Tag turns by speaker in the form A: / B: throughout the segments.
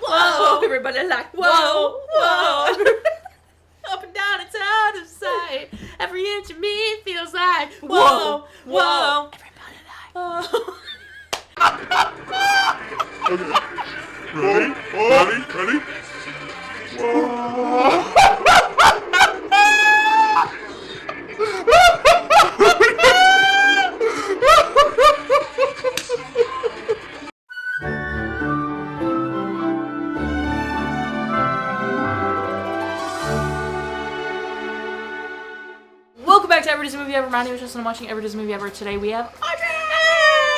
A: whoa. Everybody like, whoa, whoa. Up and down, it's out of sight. Every inch of me feels like, whoa, whoa. Everybody like, whoa.
B: Okay. Ready? Ready? Whoa.
A: Welcome back to Every Disney Movie Ever. My name is Jess and I'm watching Every Disney Movie Ever. Today we have Audrey!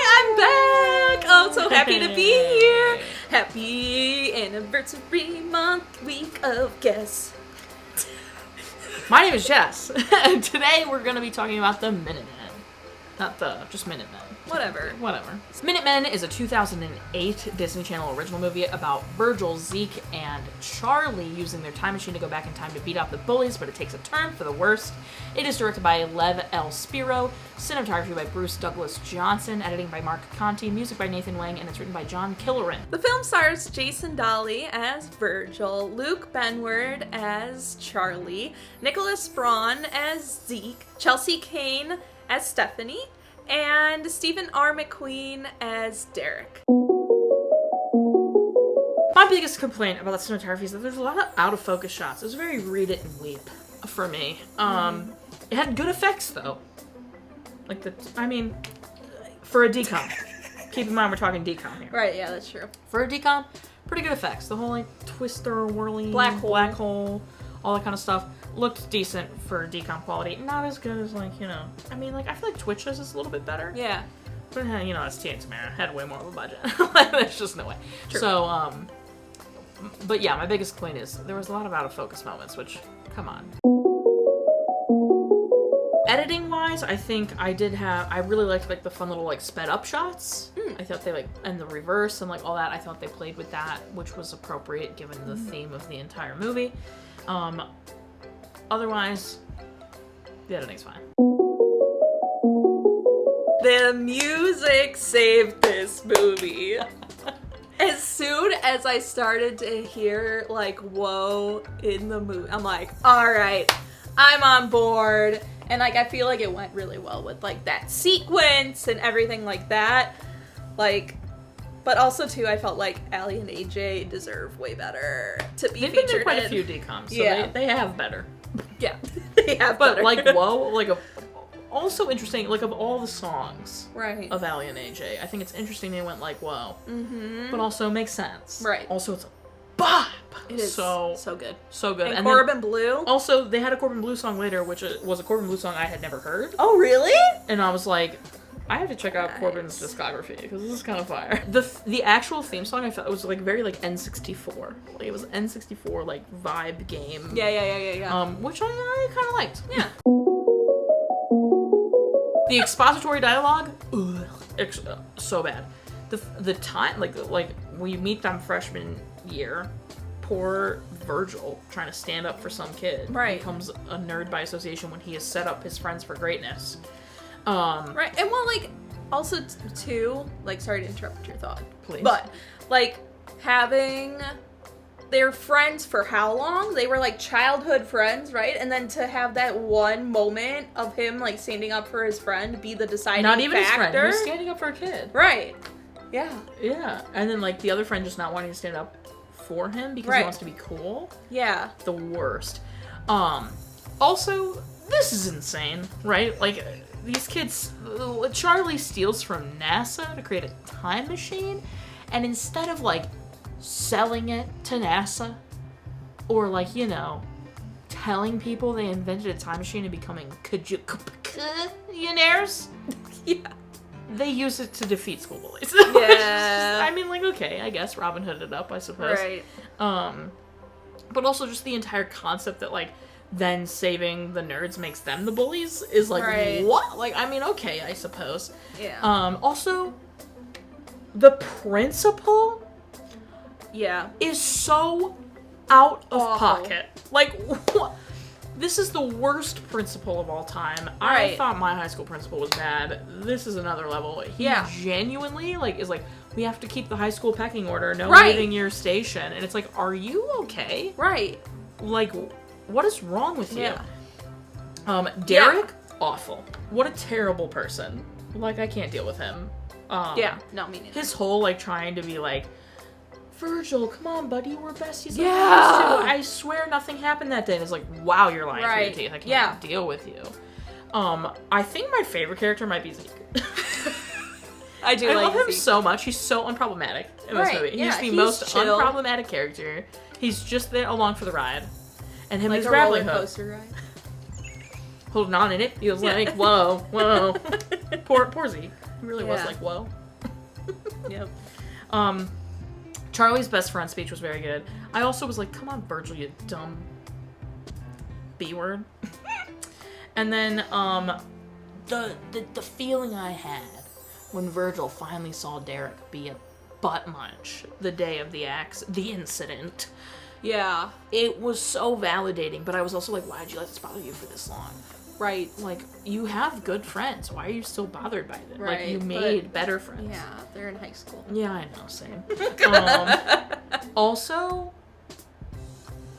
A: I'm back! Oh, so happy to be here. Happy anniversary month, week of guests. My name is Jess, and today we're going to be talking about the Minutemen. Not just Minutemen. Whatever. Minutemen is a 2008 Disney Channel original movie about Virgil, Zeke, and Charlie using their time machine to go back in time to beat up the bullies, but it takes a turn for the worst. It is directed by Lev L Spiro, cinematography by Bruce Douglas Johnson, editing by Mark Conte, music by Nathan Wang, and it's written by John Killoran. The film stars Jason Dolley as Virgil, Luke Benward as Charlie, Nicholas Braun as Zeke, Chelsea Kane as Stephanie, and Stephen R. McQueen as Derek. My biggest complaint about the cinematography is that there's a lot of out-of-focus shots. It was very read it and weep for me. It had good effects, though. For a decom. Keep in mind we're talking decom here.
C: Right, yeah, that's true.
A: For a decom, pretty good effects. The whole, twister, whirling,
C: black
A: hole, all that kind of stuff. Looked decent for decom quality. Not as good as, I feel like Twitch's is a little bit better.
C: Yeah.
A: But, it's TX, man. Had way more of a budget. There's just no way.
C: True.
A: So, but yeah, my biggest complaint is there was a lot of out-of-focus moments, which, come on. Editing-wise, I think I really liked, the fun little, sped-up shots. I thought they, and the reverse and, all that. I thought they played with that, which was appropriate given the theme of the entire movie. Otherwise, the editing's fine.
C: The music saved this movie. As soon as I started to hear, whoa in the movie, I'm like, alright, I'm on board. And, I feel like it went really well with, that sequence and everything like that. But also, too, I felt like Allie and AJ deserve way better to be featured in.
A: They've been in quite a few decoms, so
C: yeah.
A: they have better.
C: Yeah, they have better.
A: But, whoa, also interesting, of all the songs
C: right.
A: of Allie and AJ, I think it's interesting they went, whoa.
C: Mm-hmm.
A: But also makes sense.
C: Right.
A: Also, it's a bop!
C: It is so good.
A: So good.
C: And Corbin Bleu?
A: Also, they had a Corbin Bleu song later, which was a Corbin Bleu song I had never heard.
C: Oh, really?
A: And I was like, I have to check out Corbin's discography, because this is kind of fire. The actual theme song, I felt, it was, very, N64. It was N64, vibe game.
C: Yeah.
A: Which I kind of liked.
C: Yeah.
A: The expository dialogue, so bad. The time, we meet them freshman year, poor Virgil trying to stand up for some kid.
C: Right.
A: Becomes a nerd by association when he has set up his friends for greatness.
C: Right, and also too, sorry to interrupt your thought.
A: Please.
C: But, having their friends for how long? They were, childhood friends, right? And then to have that one moment of him, standing up for his friend be the deciding factor.
A: Not even his friend, he was standing up for a kid.
C: Right. Yeah.
A: Yeah, and then, the other friend just not wanting to stand up for him because he wants to be cool.
C: Yeah.
A: The worst. Also, this is insane, right? These kids, Charlie steals from NASA to create a time machine, and instead of, selling it to NASA, or, telling people they invented a time machine and becoming millionaires,
C: yeah.
A: they use it to defeat school bullies.
C: Yeah.
A: Okay, I guess Robin Hood it up, I suppose.
C: Right.
A: But also just the entire concept that, then saving the nerds makes them the bullies is
C: right.
A: What? Okay, I suppose.
C: Yeah.
A: Also, the principal is so out of pocket. What? This is the worst principal of all time.
C: Right.
A: I thought my high school principal was bad. This is another level. He genuinely, is we have to keep the high school pecking order, no
C: Right.
A: leaving your station. And it's like, are you okay?
C: Right.
A: Like, what is wrong with you?
C: Yeah.
A: Derek, awful. What a terrible person. Like, I can't deal with him.
C: Yeah. No, me neither.
A: His whole, like, trying to be like, Virgil, come on, buddy, we're besties.
C: Yeah.
A: I swear nothing happened that day. And it's like, wow, you're lying through your teeth. I can't deal with you. I think my favorite character might be Zeke.
C: I do
A: I
C: like
A: love him
C: Zeke.
A: so much. He's so unproblematic in this movie.
C: Yeah,
A: He's the
C: he's
A: most
C: chill.
A: unproblematic character. He's just there along for the ride. And him
C: like
A: his
C: a
A: grappling
C: roller
A: hook.
C: coaster ride.
A: Holding on in it. He was like, whoa, whoa. Poor Zeke. He really was
C: Yeah.
A: like, whoa.
C: Yep.
A: Charlie's best friend speech was very good. I also was like, come on, Virgil, you dumb B word. And then, the feeling I had when Virgil finally saw Derek be a butt munch the day of the incident,
C: Yeah.
A: it was so validating, but I was also like, why did you let this bother you for this long?
C: Right.
A: Like, you have good friends. Why are you still bothered by it?
C: Right,
A: Like, you
C: but-
A: made better friends.
C: Yeah, they're in high school.
A: Yeah, I know, same. Also,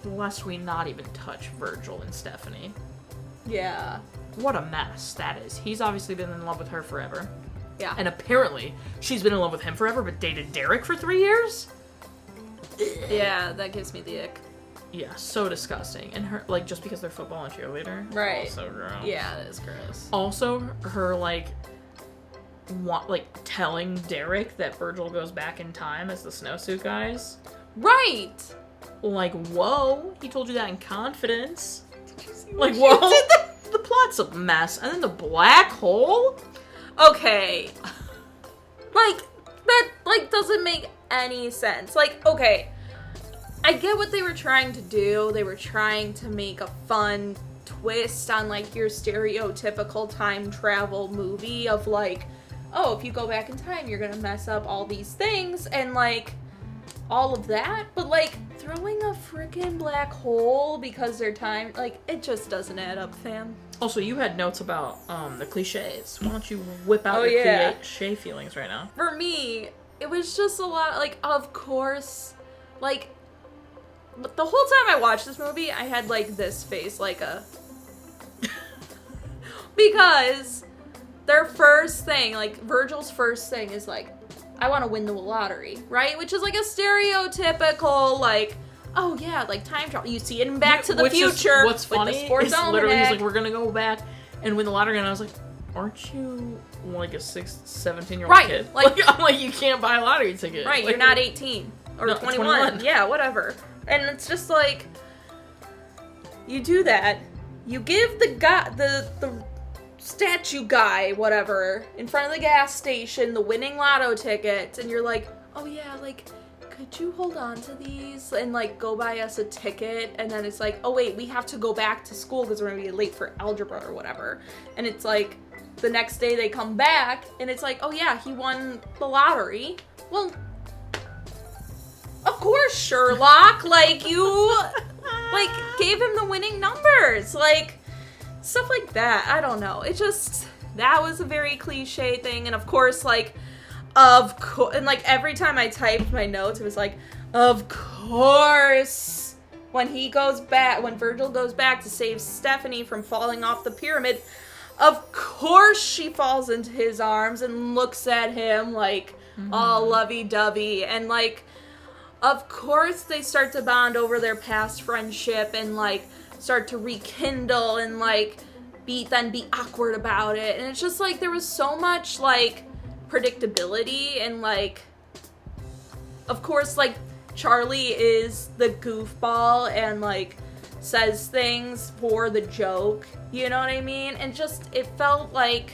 A: lest we not even touch Virgil and Stephanie.
C: Yeah.
A: What a mess that is. He's obviously been in love with her forever.
C: Yeah.
A: And apparently, she's been in love with him forever, but dated Derek for 3 years?
C: Yeah, that gives me the ick.
A: Yeah, so disgusting. And her, like, just because they're football and cheerleader?
C: Right.
A: So gross.
C: Yeah, it is gross.
A: Also, her, like, telling Derek that Virgil goes back in time as the snowsuit guys.
C: Right!
A: Like, whoa, he told you that in confidence.
C: Did you see
A: Like,
C: what
A: whoa,
C: she did?
A: the plot's a mess. And then the black hole?
C: Okay. Like, that, like, doesn't make any sense. Like, okay, I get what they were trying to do. They were trying to make a fun twist on, like, your stereotypical time travel movie of, like, oh, if you go back in time, you're gonna mess up all these things, and, like, all of that. But, like, throwing a freaking black hole because they're time, like, it just doesn't add up, fam.
A: Also, you had notes about the cliches. Why don't you whip out
C: Oh,
A: your
C: yeah.
A: cliche feelings right now?
C: For me, it was just a lot, like, of course, like, but the whole time I watched this movie, I had, like, this face, like a... because their first thing, like, Virgil's first thing is, like, I want to win the lottery, right? Which is, like, a stereotypical, like, oh, yeah, like, time travel. You see it in Back to the
A: Which is-
C: Future
A: what's
C: with
A: funny
C: the sports
A: is literally, he's
C: almanac.
A: like, we're gonna go back and win the lottery, and I was like, aren't you, like, a 17-year-old
C: Right,
A: kid?
C: like-
A: I'm like, you can't buy a lottery ticket.
C: Right,
A: Like,
C: you're not 18 or
A: No,
C: 21. Yeah, whatever. And it's just like, you do that, you give the guy, the statue guy, whatever, in front of the gas station, the winning lotto tickets, and you're like, oh yeah, like, could you hold on to these and, like, go buy us a ticket? And then it's like, oh wait, we have to go back to school because we're gonna be late for algebra or whatever. And it's like, the next day they come back, and it's like, oh yeah, he won the lottery. Well, of course, Sherlock, like, you, like, gave him the winning numbers, like, stuff like that. I don't know. It just, that was a very cliche thing, and of course, like, and, like, every time I typed my notes, it was like, of course, when Virgil goes back to save Stephanie from falling off the pyramid, of course she falls into his arms and looks at him, like, all lovey-dovey, and, like, of course they start to bond over their past friendship and, like, start to rekindle and, like, be awkward about it. And it's just, like, there was so much, like, predictability and, like, of course, like, Charlie is the goofball and, like, says things for the joke, you know what I mean? And just, it felt like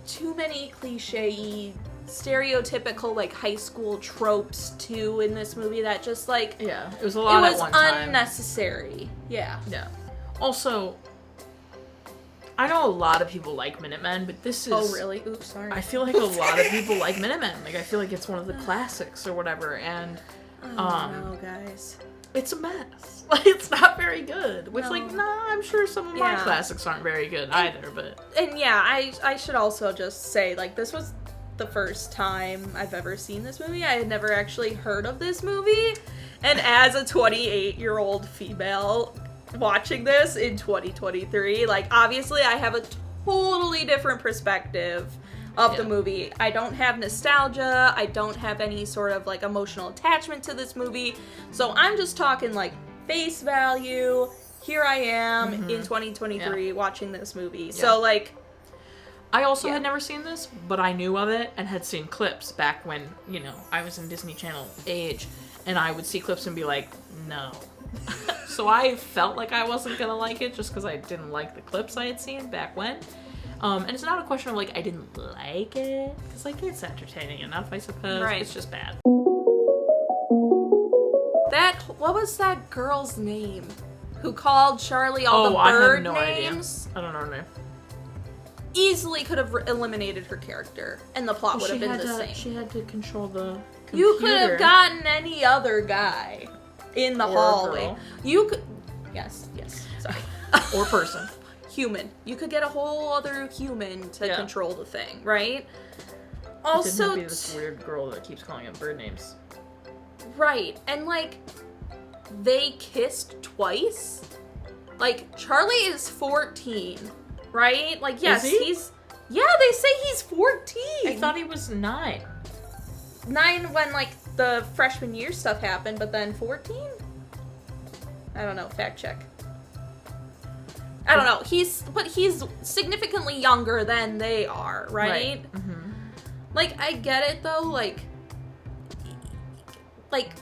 C: too many cliche stereotypical, like, high school tropes too in this movie that just, like,
A: Yeah, it was a
C: it
A: lot
C: was
A: at one time.
C: unnecessary. Yeah.
A: Yeah. Also, I know a lot of people like Minutemen, but this is...
C: Oh, really? Oops, sorry.
A: I feel like a lot of people like Minutemen. Like, I feel like it's one of the classics or whatever, and
C: no, guys.
A: it's a mess. Like, it's not very good. Which,
C: No.
A: like, nah, I'm sure some of my
C: Yeah.
A: classics aren't very good either, but...
C: And yeah, I should also just say, like, this was the first time I've ever seen this movie. I had never actually heard of this movie. And as a 28-year-old female watching this in 2023, like, obviously I have a totally different perspective of the movie. I don't have nostalgia. I don't have any sort of, like, emotional attachment to this movie. So I'm just talking, like, face value. Here I am in 2023 watching this movie. Yeah. So, like...
A: I also had never seen this, but I knew of it and had seen clips back when, you know, I was in Disney Channel age. And I would see clips and be like, no. So I felt like I wasn't gonna like it just because I didn't like the clips I had seen back when. And it's not a question of, like, I didn't like it. Because, like, it's entertaining enough, I suppose.
C: Right.
A: It's just bad.
C: What was that girl's name? Who called Charlie all the bird names?
A: I don't know her name.
C: Easily could have eliminated her character, and the plot would have been the same.
A: She had to control the computer.
C: You could have gotten any other guy in the hallway.
A: Girl.
C: You could... Yes, sorry.
A: Or person.
C: Human. You could get a whole other human to control the thing, right?
A: It
C: Also...
A: didn't be this weird girl that keeps calling it bird names.
C: Right, and, like, they kissed twice? Like, Charlie is 14, right? Like, yes, he's... Yeah, they say he's 14!
A: I thought he was 9.
C: 9 when, like, the freshman year stuff happened, but then 14? I don't know, fact check. I don't know, he's significantly younger than they are, right?
A: Mm-hmm.
C: Like, I get it, though, like...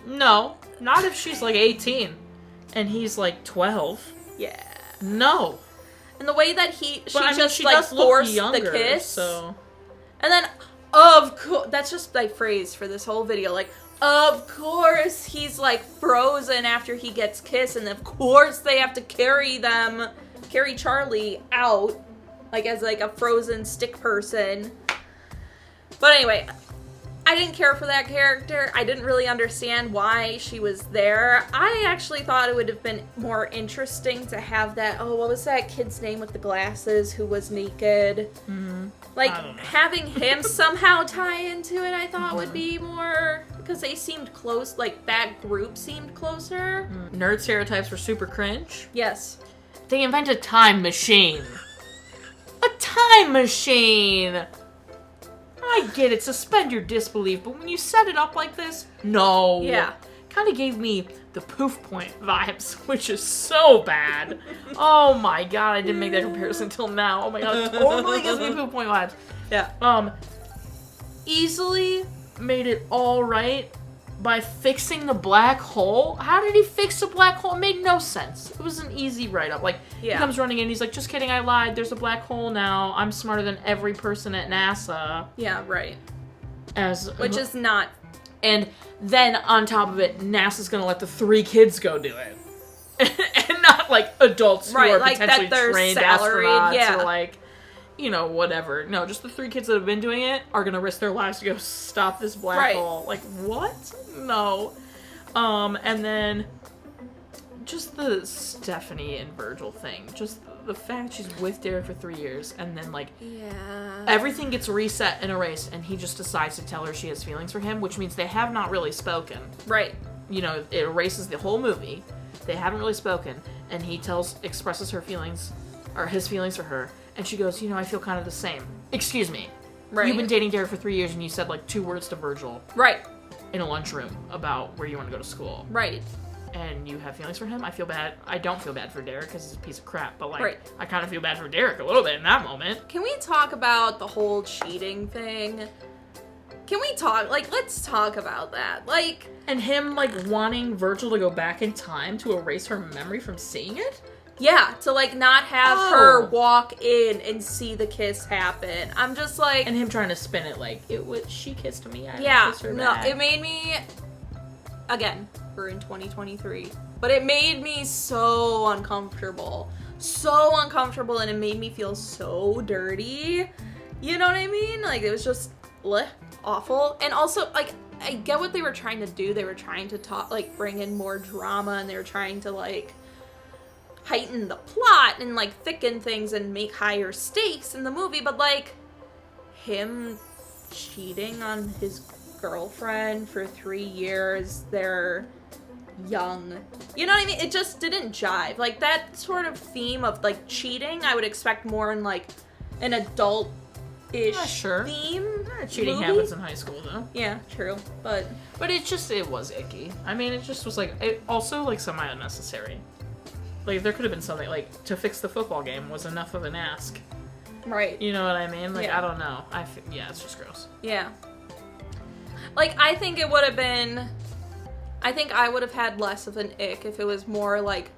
A: No, not if she's, like, 18, and he's, like, 12.
C: Yeah.
A: No.
C: And the way that she
A: does
C: forced
A: younger,
C: the kiss.
A: So.
C: And then, of course, that's just my phrase for this whole video. Like, of course he's, like, frozen after he gets kissed. And of course they have to carry Charlie out, like, as, like, a frozen stick person. But anyway, I didn't care for that character. I didn't really understand why she was there. I actually thought it would have been more interesting to have that, what was that kid's name with the glasses who was naked?
A: Mm-hmm.
C: Like, having him somehow tie into it, I thought would be more, because they seemed close, like, that group seemed closer.
A: Nerd stereotypes were super cringe.
C: Yes.
A: They invent a time machine. A time machine! I get it, suspend your disbelief, but when you set it up like this, no.
C: Yeah.
A: Kind of gave me the Poof Point vibes, which is so bad. Oh my god, I didn't make that comparison until now. Oh my god, it totally gives me Poof Point vibes.
C: Yeah.
A: Easily made it all right by fixing the black hole. How did he fix the black hole? It made no sense. It was an easy write-up. Like, he comes running in, he's like, just kidding, I lied. There's a black hole now. I'm smarter than every person at NASA.
C: Yeah, right.
A: Which
C: is not...
A: And then, on top of it, NASA's gonna let the 3 kids go do it. And not, like, adults who are
C: like
A: potentially trained astronauts or, like, you know, whatever. No, just the 3 kids that have been doing it are gonna risk their lives to go stop this black hole. Like, what? No. And then just the Stephanie and Virgil thing. Just the fact she's with Derek for 3 years, and then, like, everything gets reset and erased, and he just decides to tell her she has feelings for him, which means they have not really spoken.
C: Right.
A: You know, it erases the whole movie. They haven't really spoken, and he expresses her feelings, or his feelings for her, and she goes, you know, I feel kind of the same. Excuse me.
C: Right.
A: You've been dating Derek for 3 years, and you said, like, 2 words to Virgil.
C: Right.
A: In a lunchroom about where you want to go to school.
C: Right.
A: And you have feelings for him? I feel bad. I don't feel bad for Derek because he's a piece of crap, but, like,
C: right.
A: I kind of feel bad for Derek a little bit in that moment.
C: Can we talk about the whole cheating thing? Can we talk, like, let's talk about that. Like...
A: And him, like, wanting Virgil to go back in time to erase her memory from seeing it?
C: Yeah, to, like, not have her walk in and see the kiss happen. I'm just like...
A: And him trying to spin it like, she kissed me, I kissed her back.
C: It made me... Again, we're in 2023. But it made me so uncomfortable. So uncomfortable, and it made me feel so dirty. You know what I mean? Like, it was just... awful. And also, like, I get what they were trying to do. They were trying to bring in more drama, and they were trying to, like, heighten the plot and, like, thicken things and make higher stakes in the movie, but, like, him cheating on his girlfriend for 3 years. They're young. You know what I mean? It just didn't jive. Like, that sort of theme of, like, cheating, I would expect more in, like, an adult-ish theme.
A: Cheating
C: movie.
A: happens in high school, though.
C: Yeah, true. But
A: it was icky. I mean, it just was, like, it also, like, semi-unnecessary. Like, there could have been something, like, to fix the football game was enough of an ask.
C: Right.
A: You know what I mean? Like,
C: Yeah.
A: I don't know. Yeah, it's just gross.
C: Yeah. Like, I think it would have been... I think I would have had less of an ick if it was more, like,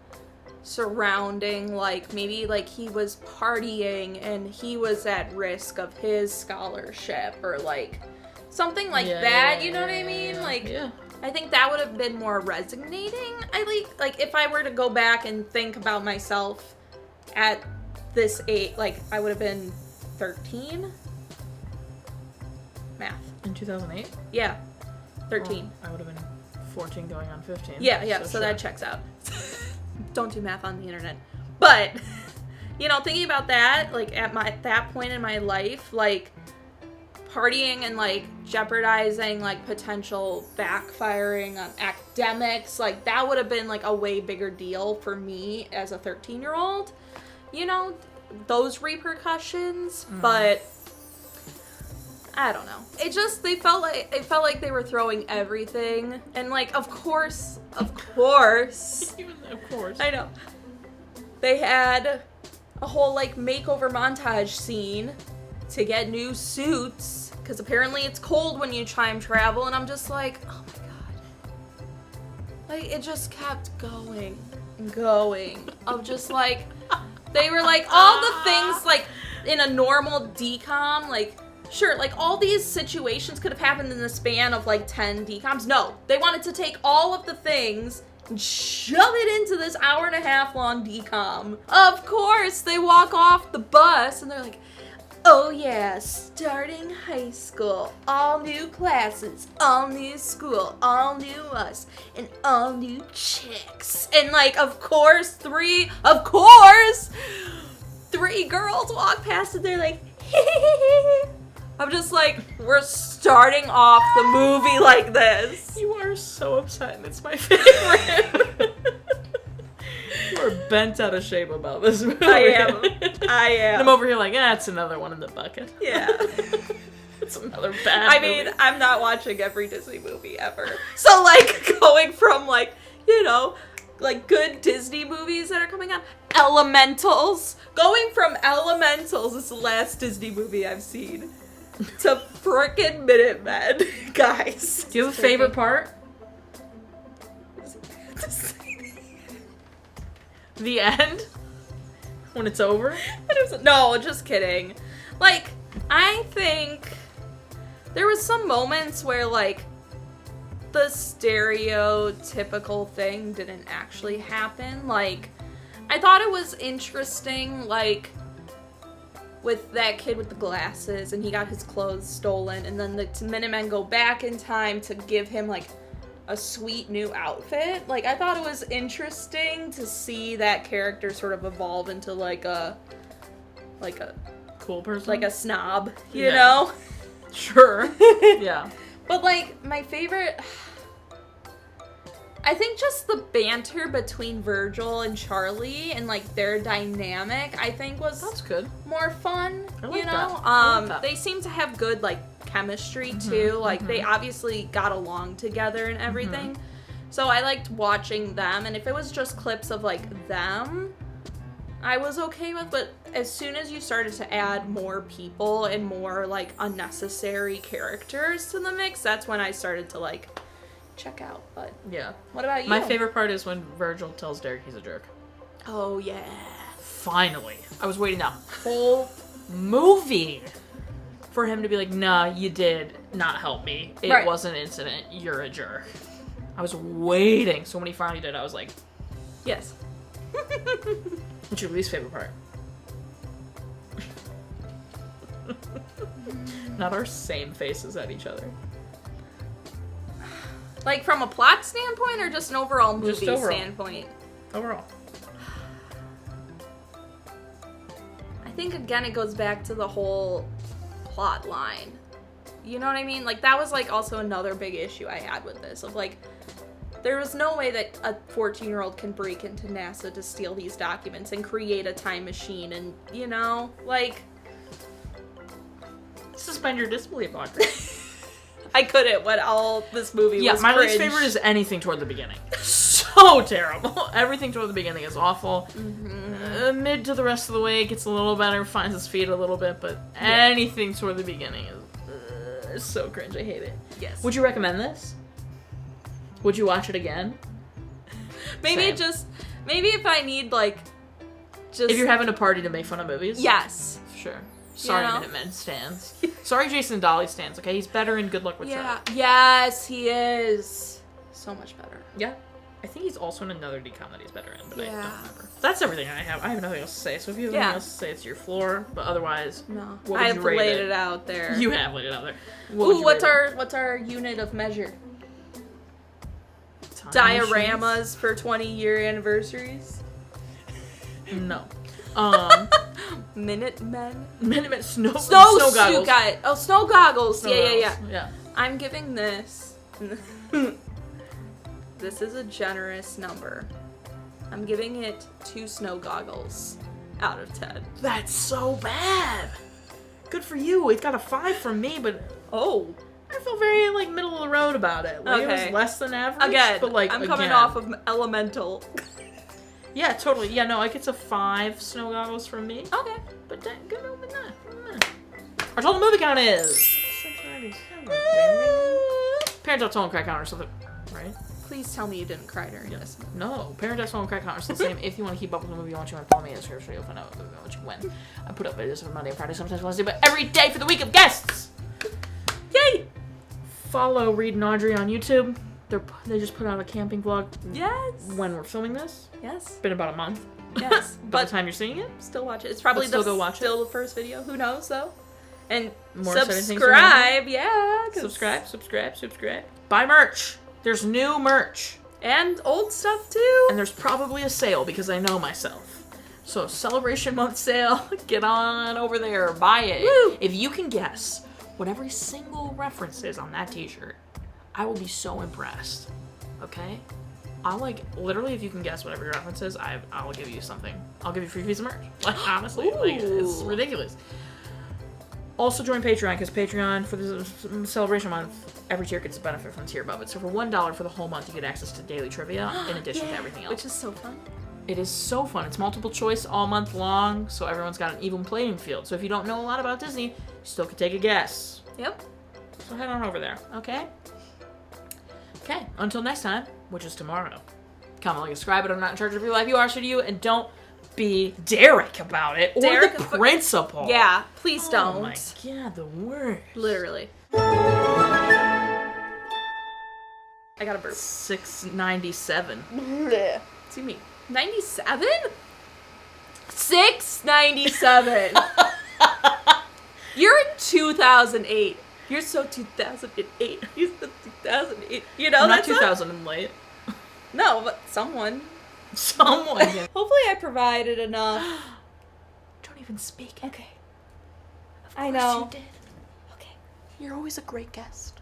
C: surrounding, like, maybe, like, he was partying and he was at risk of his scholarship or, like, something like that, you know what I mean?
A: Yeah.
C: Like,
A: Yeah.
C: I think that would have been more resonating. Like, if I were to go back and think about myself at this age, like, I would have been 13? Math.
A: In 2008?
C: Yeah. 13.
A: Well, I would have been 14 going on 15.
C: Yeah, so that checks out. Don't do math on the internet. But, you know, thinking about that, like, at that point in my life, like, partying and, like, jeopardizing, like, potential backfiring on academics, like, that would have been, like, a way bigger deal for me as a 13-year-old. You know, those repercussions, but I don't know. It felt like they were throwing everything, and, like, of course,
A: Even of course.
C: I know. They had a whole, like, makeover montage scene to get new suits, because apparently it's cold when you time travel, and I'm just like, oh my god. Like, it just kept going and going. Of just, like, they were, like, all the things, like, in a normal DCOM, like, sure, like, all these situations could have happened in the span of, like, 10 DCOMs. No, they wanted to take all of the things and shove it into this hour-and-a-half long DCOM. Of course, they walk off the bus, and they're like, oh yeah, starting high school, all new classes, all new school, all new us, and all new chicks. And, like, of course, three girls walk past, and they're like, I'm just like, we're starting off the movie like this.
A: You are so upset, and it's my favorite. You are bent out of shape about this movie.
C: I am.
A: And I'm over here like, it's another one in the bucket.
C: Yeah.
A: It's another bad movie.
C: I mean, I'm not watching every Disney movie ever. So, like, going from, like, you know, like, good Disney movies that are coming out. Elementals. Going from Elementals, is the last Disney movie I've seen, to frickin' Minutemen. Guys.
A: Do you have a favorite part? The end? When it's over?
C: No, just kidding. Like, I think there was some moments where, like, the stereotypical thing didn't actually happen. Like, I thought it was interesting, like, with that kid with the glasses, and he got his clothes stolen, and then the Minutemen go back in time to give him, like, a sweet new outfit. Like, I thought it was interesting to see that character sort of evolve into, like a
A: cool person?
C: like a snob, you
A: Yeah.
C: know?
A: Sure. Yeah.
C: But, like, my favorite, I think just the banter between Virgil and Charlie and, like, their dynamic, I think was
A: That's good.
C: more fun,
A: I like
C: you know?
A: that. I like that.
C: They seem to have good, like, chemistry, too. Like, they obviously got along together and everything. So I liked watching them, and if it was just clips of, like, them, I was okay with, but as soon as you started to add more people and more, like, unnecessary characters to the mix, that's when I started to, like, check out. But
A: Yeah.
C: what about you?
A: My favorite part is when Virgil tells Derek he's a jerk.
C: Oh, yeah.
A: Finally. I was waiting that whole movie for him to be like, nah, you did not help me. It
C: Right.
A: was an incident. You're a jerk. I was waiting. So when he finally did, I was like,
C: Yes.
A: what's your least favorite part? Not our same faces at each other.
C: Like, from a plot standpoint or just an overall movie
A: Just overall.
C: standpoint?
A: Overall.
C: I think, again, it goes back to the whole plot line. You know what I mean? Like, that was, like, also another big issue I had with this. Of, like, there was no way that a 14-year-old can break into NASA to steal these documents and create a time machine and, you know, like...
A: Suspend your disbelief, Audrey.
C: I couldn't when all this movie was
A: my
C: cringe.
A: least favorite is anything toward the beginning. So terrible. Everything toward the beginning is awful. Mid to the rest of the way, it gets a little better, finds its feet a little bit, but anything toward the beginning is so cringe. I hate it.
C: Yes.
A: Would you recommend this? Would you watch it again?
C: Maybe
A: Same.
C: maybe if I need, like, just...
A: If you're having a party to make fun of movies?
C: Yes.
A: Sure. Sorry,
C: You know?
A: Minutemen stands. Sorry, Jason and Dolley stands, okay? He's better in Good Luck Returning.
C: Yeah. Yes, he is. So much better.
A: Yeah. I think he's also in another decom that he's better in, but I
C: Yeah.
A: don't remember. That's everything I have. I have nothing else to say, so if you have anything else to say, it's your floor, but otherwise,
C: No.
A: what would
C: I've
A: you rate
C: laid
A: it?
C: it out there.
A: You have laid it out there. What would
C: Ooh,
A: you
C: what's
A: rate
C: our unit of measure?
A: it? Time
C: Dioramas for 20-year anniversaries?
A: machines? No.
C: Minutemen?
A: Minutemen, snow
C: Snow
A: goggles.
C: Oh, snow goggles.
A: Snow
C: Yeah.
A: goggles. Yeah.
C: I'm giving this... This is a generous number. I'm giving it 2 snow goggles out of 10.
A: That's so bad. Good for you. It got a 5 from me, but
C: Oh.
A: I feel very, like, middle of the road about it. Like, it
C: Okay.
A: was less than average,
C: Again,
A: but, like,
C: I'm coming
A: again.
C: off of Elemental.
A: Yeah, totally. Yeah, no, like, it's a 5 snow goggles from me.
C: Okay.
A: But good over that. Our total movie count is 697. Parent Total Crack Count or something, right?
C: Please tell me you didn't cry during this.
A: No, Parent Total Crack Count is the same. If you want to keep up with the movie, I want you to follow me on Instagram so you'll find out what you win. I put up videos for Monday and Friday, sometimes Wednesday, but every day for the week of guests.
C: Yay!
A: Follow Reed and Audrey on YouTube. They just put out a camping vlog
C: Yes.
A: when we're filming this.
C: Yes.
A: Been about a month.
C: Yes.
A: By the
C: But
A: time you're seeing it,
C: still watch it. It's probably
A: But still go watch it.
C: still the first video. Who knows though? And
A: More exciting things are
C: subscribe. Yeah. 'Cause-
A: subscribe. Buy merch. There's new merch.
C: And old stuff too.
A: And there's probably a sale because I know myself. So Celebration Month sale, get on over there, buy it.
C: Woo!
A: If you can guess what every single reference is on that t-shirt, I will be so impressed. Okay? I'll literally, if you can guess what every reference is, I'll give you something. I'll give you a free piece of merch. Like, honestly, like, it's
C: Ooh.
A: ridiculous. Also join Patreon, because Patreon, for the Celebration Month, every tier gets a benefit from the tier above it. So for $1 for the whole month, you get access to daily trivia in addition to everything else.
C: Which is so fun.
A: It is so fun. It's multiple choice all month long, so everyone's got an even playing field. So if you don't know a lot about Disney, you still can take a guess.
C: Yep.
A: So head on over there, okay? Okay, until next time, which is tomorrow. Comment, like, subscribe, but I'm not in charge of your life. You are, so do you, and don't be Derek about it, or
C: Derek,
A: the principal.
C: Yeah. Please don't.
A: Oh my god, the worst.
C: Literally. I got a burp.
A: 697.
C: See me. 97? 697. You're in 2008. You're so 2008. You're so 2008. You know,
A: I'm not
C: that's
A: 2000 and late.
C: No, but someone.
A: Someone.
C: Hopefully I provided enough.
A: Don't even speak.
C: Okay.
A: Of
C: I
A: course
C: know.
A: you did.
C: Okay. You're always a great guest.